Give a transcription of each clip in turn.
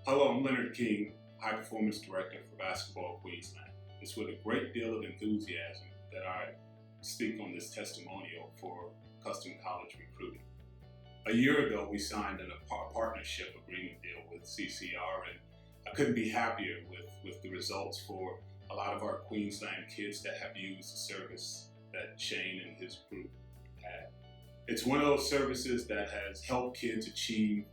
Hello, I'm Leonard King, High Performance Director for Basketball Queensland. It's with a great deal of enthusiasm that I speak on this testimonial for custom college recruiting. A year ago, we signed a partnership agreement deal with CCR, and I couldn't be happier with the results for a lot of our Queensland kids that have used the service that Shane and his group had. It's one of those services that has helped kids achieve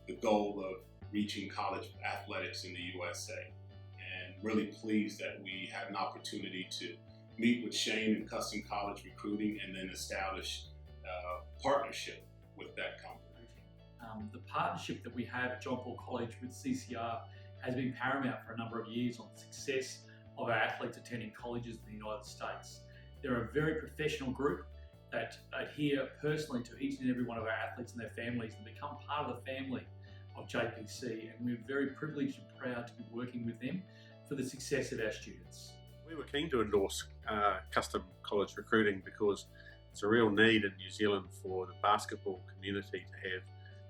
the goal of reaching college athletics in the USA, and really pleased that we had an opportunity to meet with Shane in custom college recruiting and then establish a partnership with that company. The partnership that we have at John Paul College with CCR has been paramount for a number of years on the success of our athletes attending colleges in the United States. They're a very professional group that adhere personally to each and every one of our athletes and their families and become part of the family of JPC, and we're very privileged and proud to be working with them for the success of our students. We were keen to endorse custom college recruiting because it's a real need in New Zealand for the basketball community to have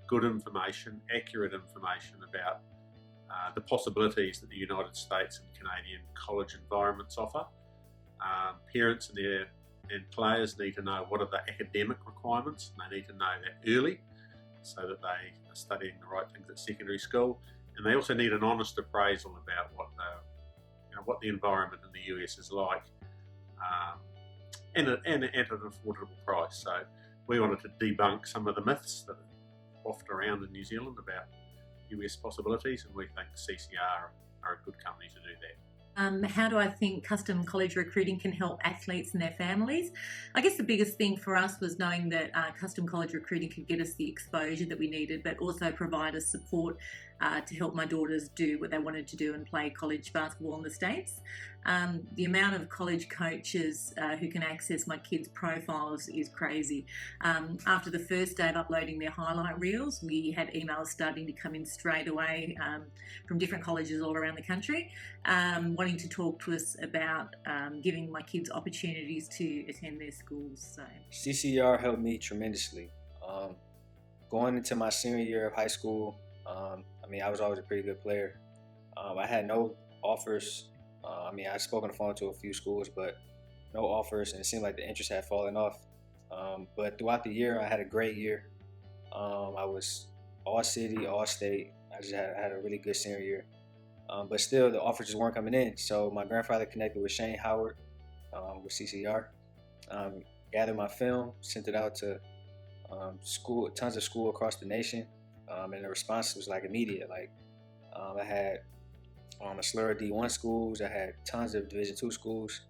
good information, accurate information about the possibilities that the United States and Canadian college environments offer. Parents and players need to know what are the academic requirements, and they need to know that early so that they are studying the right things at secondary school. And they also need an honest appraisal about what the environment in the US is like, and at an affordable price. So we wanted to debunk some of the myths that are wafted around in New Zealand about US possibilities, and we think CCR are a good company to do that. How do I think custom college recruiting can help athletes and their families? I guess the biggest thing for us was knowing that custom college recruiting could get us the exposure that we needed, but also provide us support to help my daughters do what they wanted to do and play college basketball in the States. The amount of college coaches who can access my kids' profiles is crazy. After the first day of uploading their highlight reels, we had emails starting to come in straight away from different colleges all around the country, wanting to talk to us about giving my kids opportunities to attend their schools. So CCR helped me tremendously. Going into my senior year of high school, I was always a pretty good player. I had no offers. I'd spoken on the phone to a few schools, but no offers, and it seemed like the interest had fallen off. But throughout the year, I had a great year. I was all city, all state. I had a really good senior year. But still, the offers just weren't coming in. So my grandfather connected with Shane Howard with CCR, gathered my film, sent it out to tons of schools across the nation, and the response was like immediate. I had a slur of D1 schools. I had tons of Division II schools.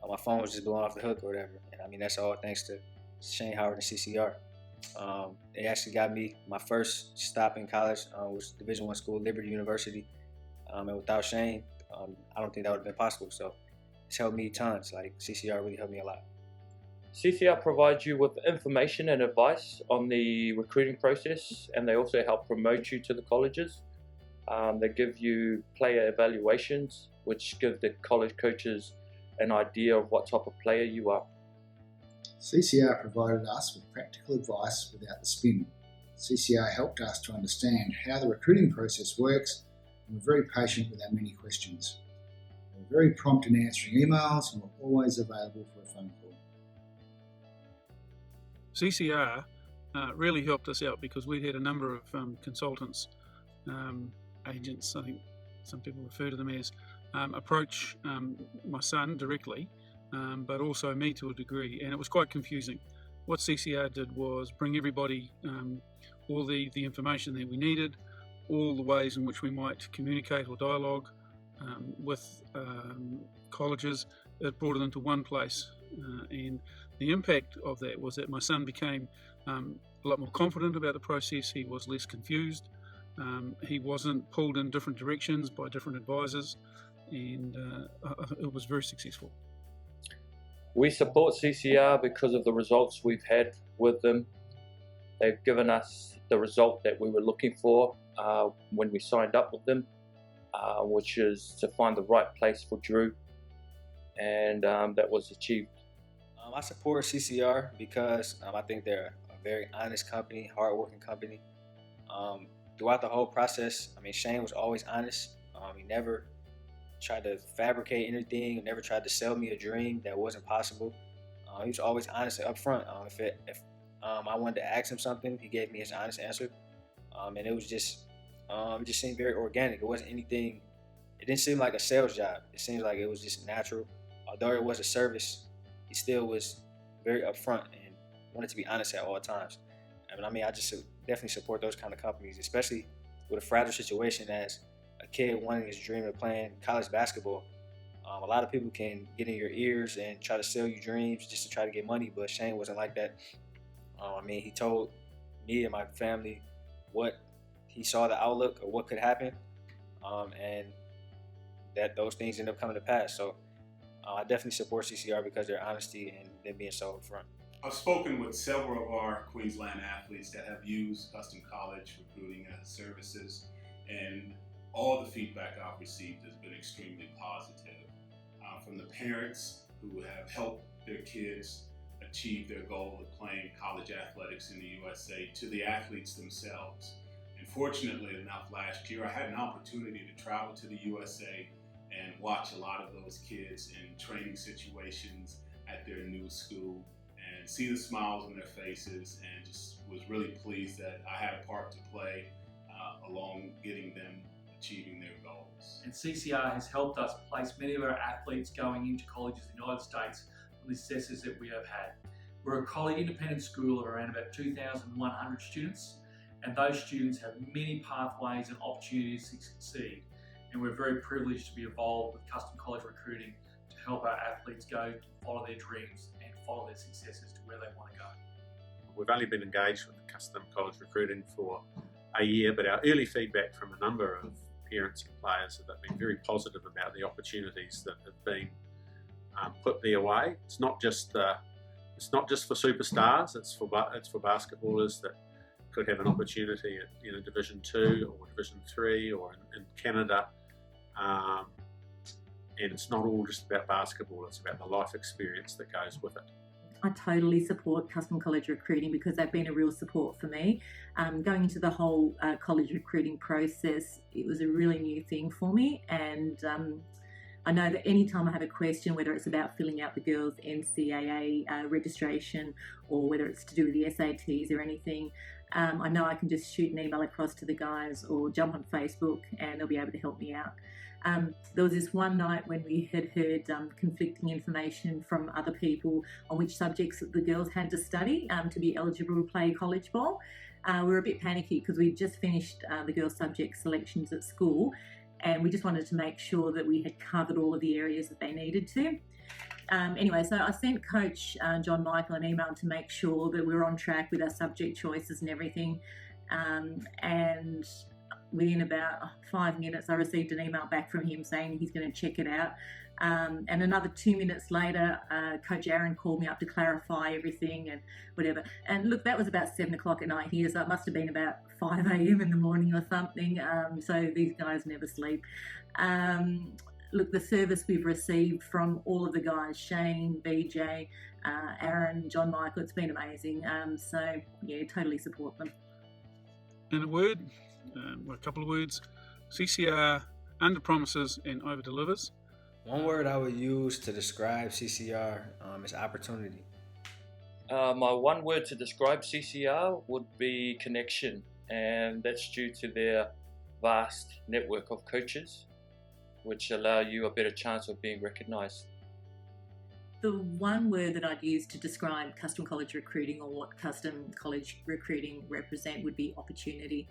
My phone was just blowing off the hook or whatever. And that's all thanks to Shane Howard and CCR. They actually got me my first stop in college was Division I school, Liberty University. And without Shane, I don't think that would have been possible. So it's helped me tons. CCR really helped me a lot. CCR provides you with information and advice on the recruiting process, and they also help promote you to the colleges. They give you player evaluations, which give the college coaches an idea of what type of player you are. CCR provided us with practical advice without the spin. CCR helped us to understand how the recruiting process works, and were very patient with our many questions. They were very prompt in answering emails and were always available for a phone call. CCR really helped us out because we had a number of consultants, agents, I think some people refer to them as, approach my son directly, but also me to a degree, and it was quite confusing. What CCR did was bring everybody all the information that we needed, all the ways in which we might communicate or dialogue with colleges. It brought it into one place, and the impact of that was that my son became a lot more confident about the process. He was less confused. He wasn't pulled in different directions by different advisors, and it was very successful. We support CCR because of the results we've had with them. They've given us the result that we were looking for when we signed up with them, which is to find the right place for Drew, and that was achieved. I support CCR because I think they're a very honest company, hardworking company. throughout the whole process, I mean, Shane was always honest. He never tried to fabricate anything, never tried to sell me a dream that wasn't possible. He was always honest and upfront. If I wanted to ask him something, he gave me his honest answer. And it just seemed very organic. It wasn't anything, it didn't seem like a sales job. It seemed like it was just natural. Although it was a service, he still was very upfront and wanted to be honest at all times. I mean, I just definitely support those kind of companies, especially with a fragile situation as a kid wanting his dream of playing college basketball. A lot of people can get in your ears and try to sell you dreams just to try to get money, but Shane wasn't like that. I mean, he told me and my family what he saw the outlook of what could happen, and that those things end up coming to pass. So I definitely support CCR because of their honesty and them being so upfront. I've spoken with several of our Queensland athletes that have used Custom College Recruiting services, and all the feedback I've received has been extremely positive. From the parents who have helped their kids achieve their goal of playing college athletics in the USA, to the athletes themselves. And fortunately enough, last year I had an opportunity to travel to the USA and watch a lot of those kids in training situations at their new school and see the smiles on their faces, and just was really pleased that I had a part to play along getting them achieving their goals. And CCR has helped us place many of our athletes going into colleges in the United States from the successes that we have had. We're a college independent school of around about 2,100 students, and those students have many pathways and opportunities to succeed. And we're very privileged to be involved with Custom College Recruiting to help our athletes go to follow their dreams and follow their successes to where they want to go. We've only been engaged with Custom College Recruiting for a year, but our early feedback from a number of parents and players have been very positive about the opportunities that have been put their way. It's not just for superstars. It's for basketballers that could have an opportunity at Division 2 or Division 3 or in Canada. And it's not all just about basketball. It's about the life experience that goes with it. I totally support Custom College Recruiting because they've been a real support for me. Going into the whole college recruiting process, it was a really new thing for me, and I know that anytime I have a question, whether it's about filling out the girls' NCAA registration or whether it's to do with the SATs or anything, I know I can just shoot an email across to the guys or jump on Facebook and they'll be able to help me out. There was this one night when we had heard conflicting information from other people on which subjects the girls had to study to be eligible to play college ball. We were a bit panicky because we'd just finished the girls' subject selections at school, and we just wanted to make sure that we had covered all of the areas that they needed to. Anyway, so I sent Coach John Michael an email to make sure that we were on track with our subject choices and everything. And within about 5 minutes, I received an email back from him saying he's going to check it out. And another 2 minutes later, Coach Aaron called me up to clarify everything and whatever. And look, that was about 7 o'clock at night here, so it must have been about 5 a.m. in the morning or something. So these guys never sleep. Look, the service we've received from all of the guys, Shane, BJ, Aaron, John Michael, it's been amazing. So yeah, totally support them. In a word, a couple of words, CCR under promises and over delivers. One word I would use to describe CCR is opportunity. My one word to describe CCR would be connection, and that's due to their vast network of coaches, which allow you a better chance of being recognised. The one word that I'd use to describe Custom College Recruiting, or what Custom College Recruiting represent, would be opportunity.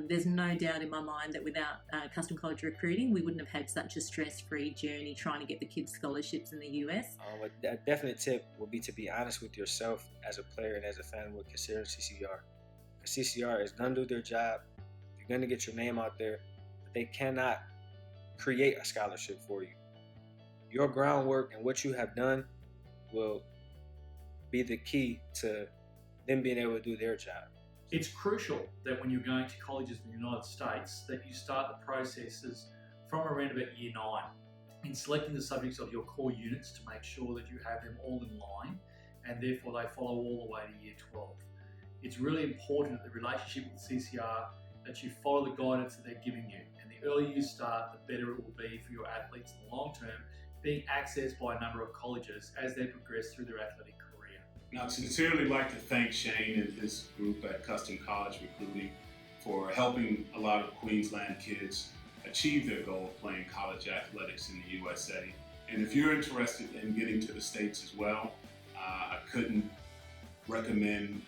There's no doubt in my mind that without Custom College Recruiting, we wouldn't have had such a stress-free journey trying to get the kids scholarships in the US. A definite tip would be to be honest with yourself as a player and as a fan would consider CCR. Because CCR is going to do their job. You're going to get your name out there, but they cannot create a scholarship for you. Your groundwork and what you have done will be the key to them being able to do their job. It's crucial that when you're going to colleges in the United States that you start the processes from around about year 9 in selecting the subjects of your core units to make sure that you have them all in line and therefore they follow all the way to year 12. It's really important that the relationship with CCR that you follow the guidance that they're giving you. And the earlier you start, the better it will be for your athletes in the long term, being accessed by a number of colleges as they progress through their athletic career. Now, I'd sincerely like to thank Shane and his group at Custom College Recruiting for helping a lot of Queensland kids achieve their goal of playing college athletics in the USA. And if you're interested in getting to the States as well, I couldn't recommend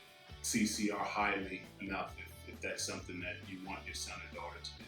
CCR highly enough if that's something that you want your son or daughter to do.